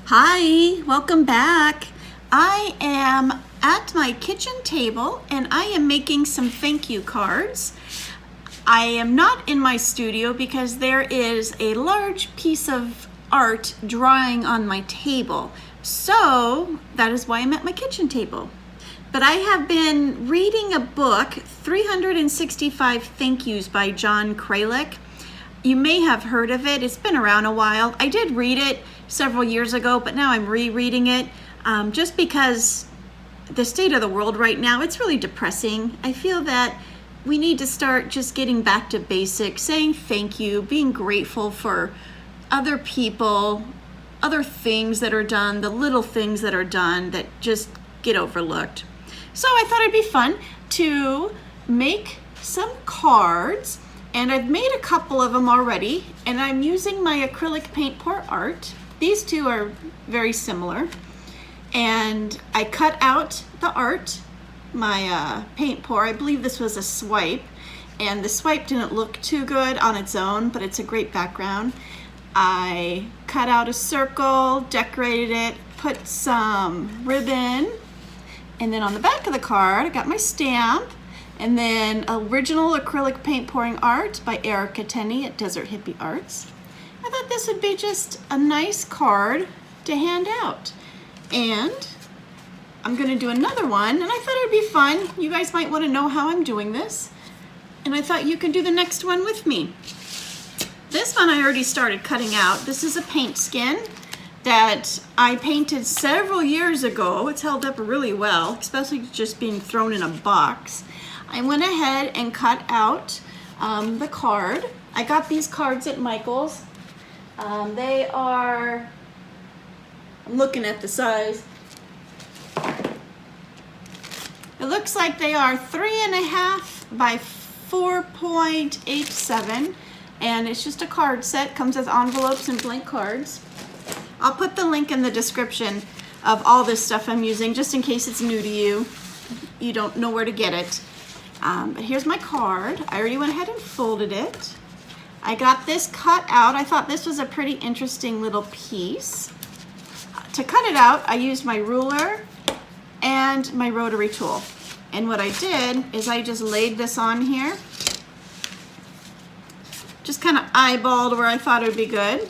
Hi, welcome back. I am at my kitchen table and I am making some thank you cards. I am not in my studio because there is a large piece of art drying on my table. So that is why I'm at my kitchen table. But I have been reading a book, 365 Thank Yous by John Acrylic. You may have heard of it. It's been around a while. I did read it several years ago, but now I'm rereading it just because the state of the world right now, it's really depressing. I feel that we need to start just getting back to basics, saying thank you, being grateful for other people, other things that are done, the little things that are done that just get overlooked. So I thought it'd be fun to make some cards. And I've made a couple of them already, and I'm using my acrylic paint pour art. These two are very similar. And I cut out the art, my paint pour. I believe this was a swipe, and the swipe didn't look too good on its own, but it's a great background. I cut out a circle, decorated it, put some ribbon, and then on the back of the card, I got my stamp. And then original acrylic paint pouring art by Erica Tenney at Desert Hippie Arts. I thought this would be just a nice card to hand out. And I'm gonna do another one, and I thought it'd be fun. You guys might wanna know how I'm doing this. And I thought you could do the next one with me. This one I already started cutting out. This is a paint skin that I painted several years ago. It's held up really well, especially just being thrown in a box. I went ahead and cut out the card. I got these cards at Michael's. They are, I'm looking at the size. It looks like they are 3.5 by 4.87, and it's just a card set. Comes with envelopes and blank cards. I'll put the link in the description of all this stuff I'm using, just in case it's new to you. You don't know where to get it. But here's my card. I already went ahead and folded it. I got this cut out. I thought this was a pretty interesting little piece. To cut it out, I used my ruler and my rotary tool. And what I did is I just laid this on here. Just kind of eyeballed where I thought it would be good.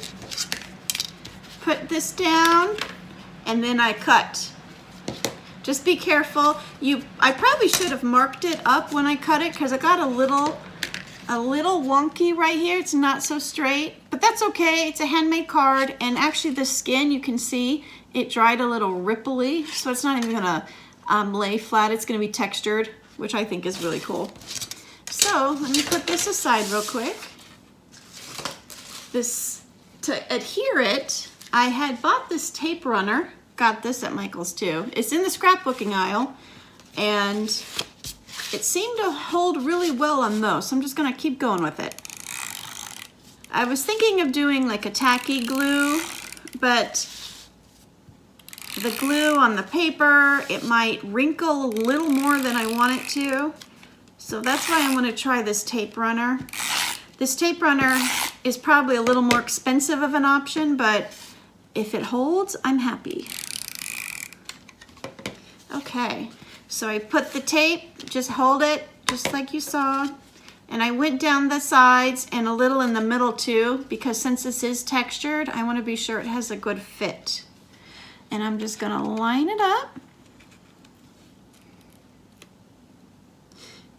Put this down, and then I cut. Just be careful. I probably should have marked it up when I cut it because it got a little wonky right here. It's not so straight, but that's okay. It's a handmade card, and actually the skin, you can see it dried a little ripply, so it's not even gonna lay flat. It's gonna be textured, which I think is really cool. So let me put this aside real quick. To adhere it, I had bought this tape runner. Got this at Michael's too. It's in the scrapbooking aisle, and it seemed to hold really well on those, so I'm just gonna keep going with it. I was thinking of doing like a tacky glue, but the glue on the paper, it might wrinkle a little more than I want it to, so that's why I'm gonna try this tape runner. This tape runner is probably a little more expensive of an option, but if it holds, I'm happy. Okay, so I put the tape, just hold it, just like you saw. And I went down the sides and a little in the middle too, because since this is textured, I want to be sure it has a good fit. And I'm just gonna line it up.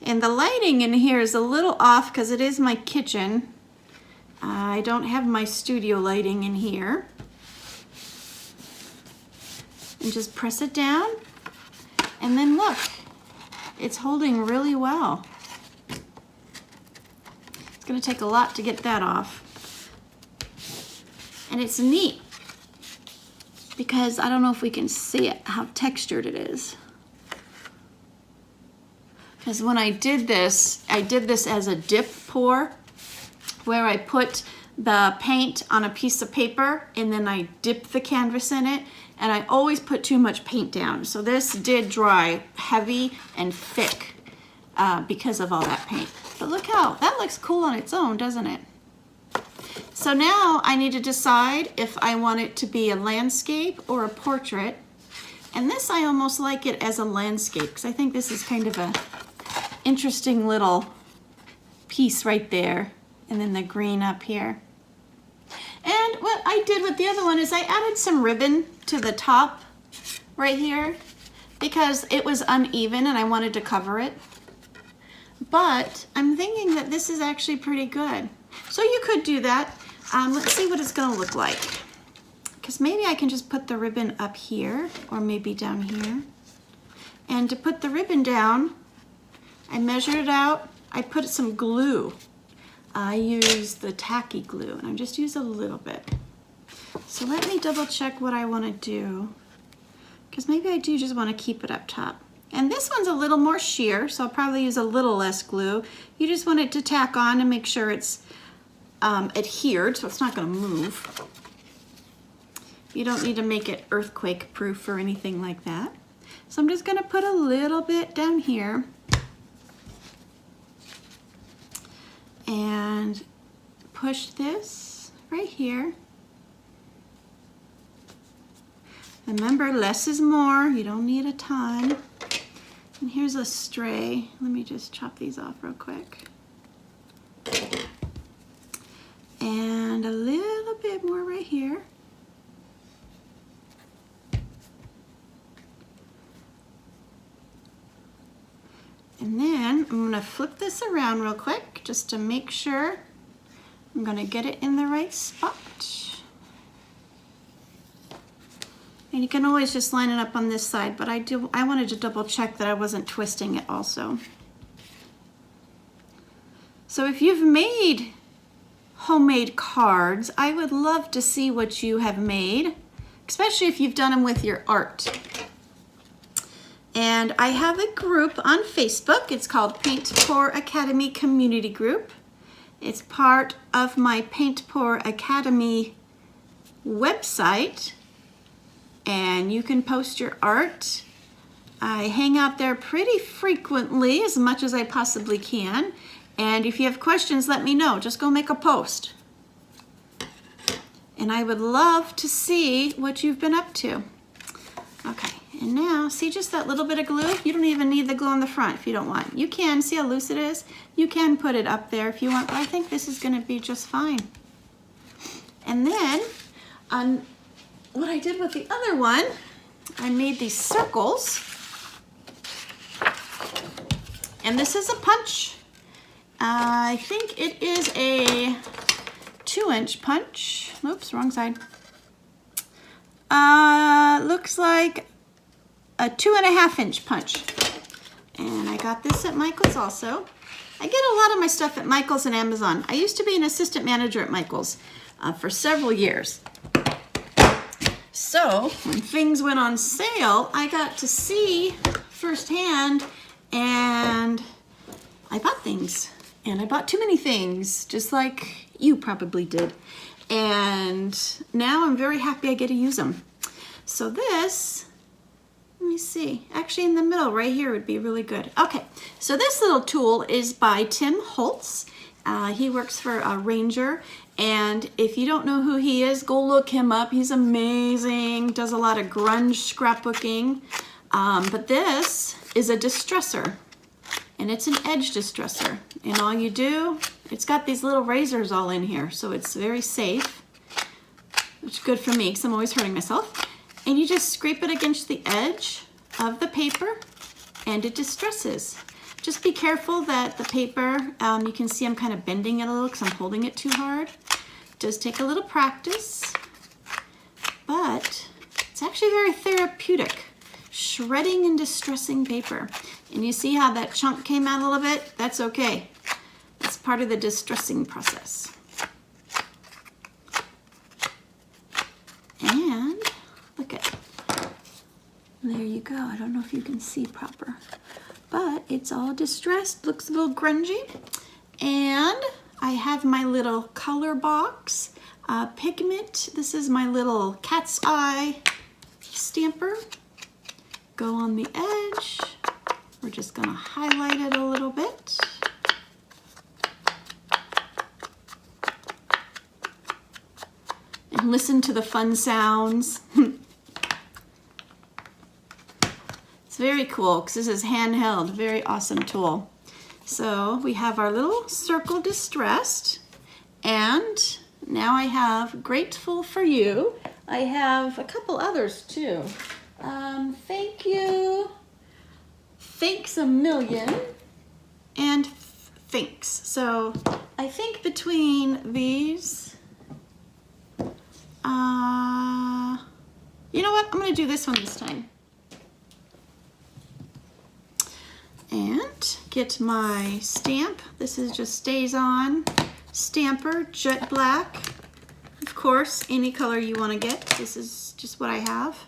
And the lighting in here is a little off because it is my kitchen. I don't have my studio lighting in here. And just press it down, and then look, it's holding really well. It's gonna take a lot to get that off. And it's neat because I don't know if we can see it, how textured it is. Because when I did this as a dip pour, where I put the paint on a piece of paper and then I dip the canvas in it, and I always put too much paint down. So this did dry heavy and thick because of all that paint. But look how, that looks cool on its own, doesn't it? So now I need to decide if I want it to be a landscape or a portrait. And this, I almost like it as a landscape because I think this is kind of a interesting little piece right there. And then the green up here. And what I did with the other one is I added some ribbon to the top right here because it was uneven and I wanted to cover it. But I'm thinking that this is actually pretty good. So you could do that. Let's see what it's gonna look like. Because maybe I can just put the ribbon up here or maybe down here. And to put the ribbon down, I measured it out. I put some glue. I use the tacky glue and I just use a little bit. So let me double check what I want to do. Because maybe I do just want to keep it up top. And this one's a little more sheer, so I'll probably use a little less glue. You just want it to tack on and make sure it's adhered, so it's not going to move. You don't need to make it earthquake proof or anything like that. So I'm just going to put a little bit down here. And push this right here. Remember, less is more. You don't need a ton. And here's a stray. Let me just chop these off real quick. And a little bit more right here. And then I'm gonna flip this around real quick just to make sure I'm gonna get it in the right spot. And you can always just line it up on this side, but I wanted to double check that I wasn't twisting it also. So if you've made homemade cards, I would love to see what you have made, especially if you've done them with your art. And I have a group on Facebook. It's called Paint Pour Academy Community Group. It's part of my Paint Pour Academy website. And you can post your art. I hang out there pretty frequently, as much as I possibly can. And if you have questions, let me know. Just go make a post. And I would love to see what you've been up to. Okay. And now, see just that little bit of glue? You don't even need the glue on the front if you don't want. You can, see how loose it is? You can put it up there if you want, but I think this is gonna be just fine. And then, on what I did with the other one, I made these circles. And this is a punch. I think it is a 2-inch punch. Oops, wrong side. Looks like a 2.5-inch punch. And I got this at Michael's also. I get a lot of my stuff at Michael's and Amazon. I used to be an assistant manager at Michael's for several years. So when things went on sale, I got to see firsthand and I bought things. And I bought too many things, just like you probably did. And now I'm very happy I get to use them. So this, let me see, actually in the middle right here would be really good. Okay, so this little tool is by Tim Holtz. He works for Ranger, and if you don't know who he is, go look him up. He's amazing, does a lot of grunge scrapbooking. But this is a distressor, and it's an edge distressor. And all you do, it's got these little razors all in here, so it's very safe, which is good for me because I'm always hurting myself. And you just scrape it against the edge of the paper and it distresses. Just be careful that the paper, you can see I'm kind of bending it a little because I'm holding it too hard. It does take a little practice, but it's actually very therapeutic. Shredding and distressing paper. And you see how that chunk came out a little bit? That's okay. It's part of the distressing process. And look at, there you go. I don't know if you can see proper, but it's all distressed. Looks a little grungy. And I have my little color box, pigment. This is my little cat's eye stamper. Go on the edge. We're just gonna highlight it a little bit. listen to the fun sounds. It's very cool because this is handheld, very awesome tool. So we have our little circle distressed, and now I have Grateful for You. I have a couple others too. Thank you, thanks a million, and thanks. So I think between these, you know what? I'm going to do this one this time. And get my stamp. This is just Stays On Stamper, Jet Black. Of course, any color you want to get. This is just what I have.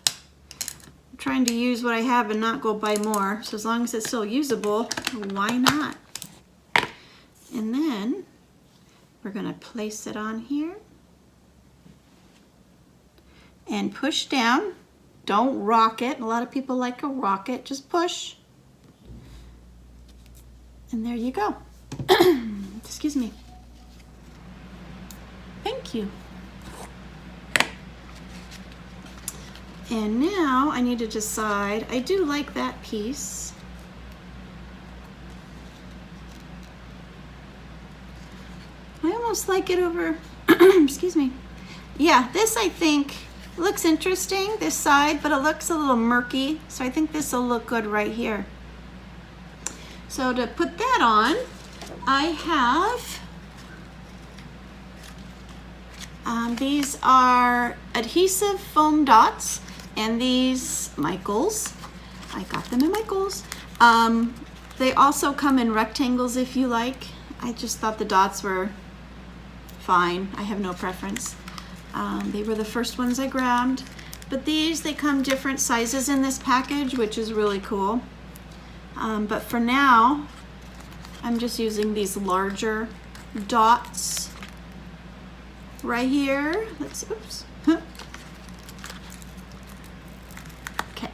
I'm trying to use what I have and not go buy more. So as long as it's still usable, why not? And then we're going to place it on here and push down. Don't rock it. A lot of people like to rock it. Just push. And there you go. Excuse me. Thank you. And now I need to decide. I do like that piece. I almost like it over, excuse me. Yeah, this I think looks interesting, this side, but it looks a little murky. So I think this will look good right here. So to put that on, I have, these are adhesive foam dots, and these Michaels, I got them in Michaels. They also come in rectangles if you like. I just thought the dots were fine. I have no preference. They were the first ones I grabbed. But these, they come different sizes in this package, which is really cool. But for now, I'm just using these larger dots right here. Let's, oops. Okay,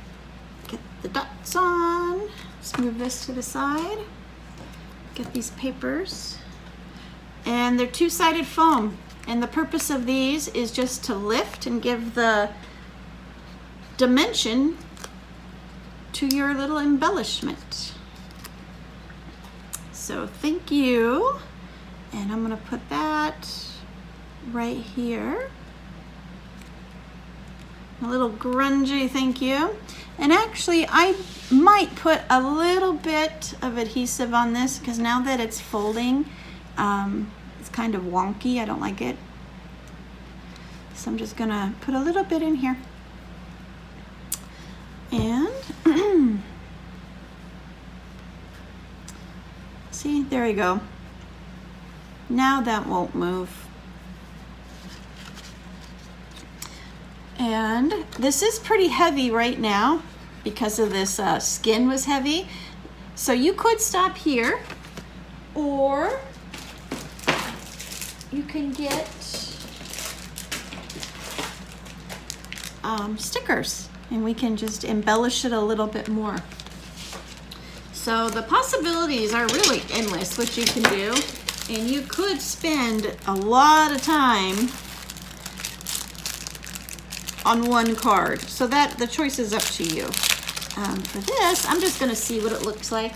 get the dots on. Let's move this to the side. Get these papers. And they're two-sided foam. And the purpose of these is just to lift and give the dimension to your little embellishment. So thank you. And I'm gonna put that right here. A little grungy thank you. And actually I might put a little bit of adhesive on this because now that it's folding, it's kind of wonky. I don't like it. So I'm just gonna put a little bit in here. And see, there you go. Now that won't move. And this is pretty heavy right now because of this skin was heavy. So you could stop here, or you can get stickers, and we can just embellish it a little bit more. So the possibilities are really endless, what you can do, and you could spend a lot of time on one card. So that the choice is up to you. For this, I'm just gonna see what it looks like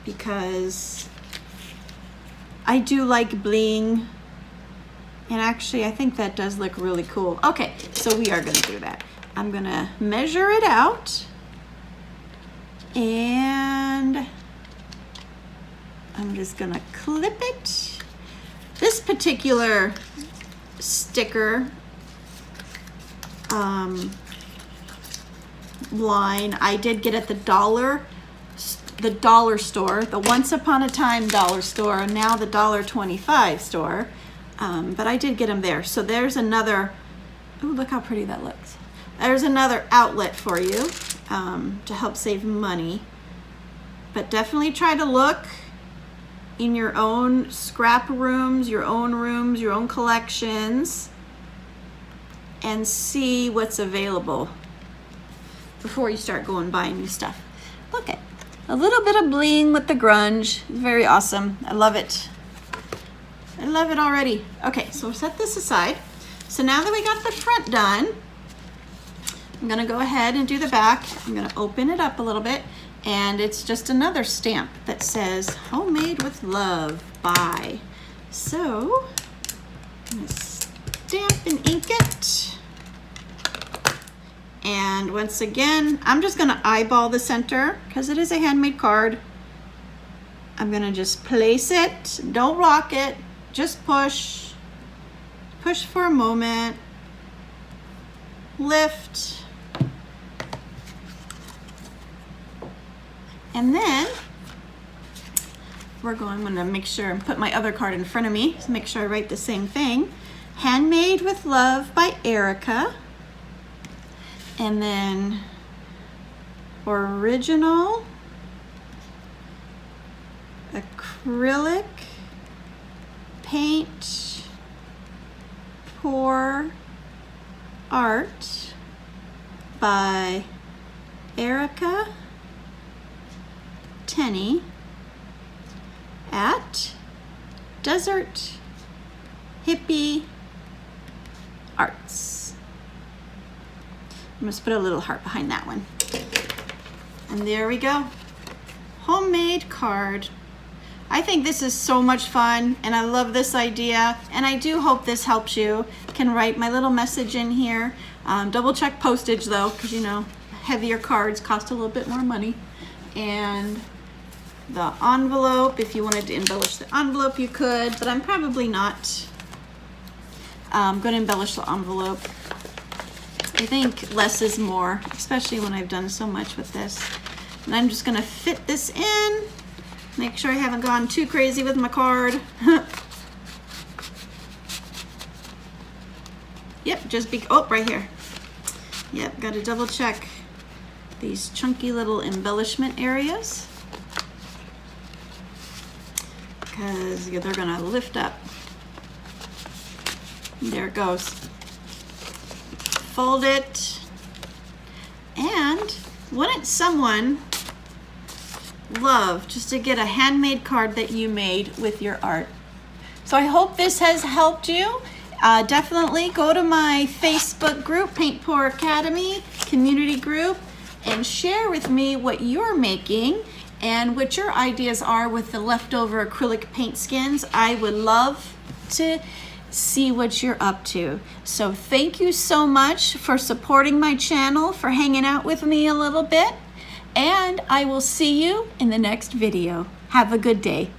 because I do like bling. And actually, I think that does look really cool. Okay, so we are gonna do that. I'm gonna measure it out, and I'm just gonna clip it. This particular sticker line I did get at the dollar store, the once upon a time dollar store, and now the $1.25 store. But I did get them there. So there's another, oh, look how pretty that looks. There's another outlet for you to help save money. But definitely try to look in your own scrap rooms, your own collections, and see what's available before you start going buying new stuff. Look at a little bit of bling with the grunge. Very awesome. I love it. I love it already. Okay, so set this aside. So now that we got the front done, I'm gonna go ahead and do the back. I'm gonna open it up a little bit, and it's just another stamp that says homemade with love by. So I'm gonna stamp and ink it. And once again, I'm just gonna eyeball the center because it is a handmade card. I'm gonna just place it, don't rock it, just push. Push for a moment, lift, and then I'm gonna make sure and put my other card in front of me to make sure I write the same thing. Handmade with Love by Erica. And then original acrylic paint pour art by Erica Tenney at Desert Hippie Arts. I'm just put a little heart behind that one. And there we go. Homemade card. I think this is so much fun, and I love this idea, and I do hope this helps you. Can write my little message in here. Double check postage though, because you know, heavier cards cost a little bit more money. And the envelope, if you wanted to embellish the envelope, you could, but I'm probably not going to embellish the envelope. I think less is more, especially when I've done so much with this. And I'm just going to fit this in. Make sure I haven't gone too crazy with my card. Yep, just oh, right here. Yep, got to double check these chunky little embellishment areas because they're gonna lift up. There it goes. Fold it. And wouldn't someone love just to get a handmade card that you made with your art? So I hope this has helped you. Definitely go to my Facebook group, Paint Pour Academy community group, and share with me what you're making and what your ideas are with the leftover acrylic paint skins. I would love to see what you're up to. So thank you so much for supporting my channel, for hanging out with me a little bit. And I will see you in the next video. Have a good day.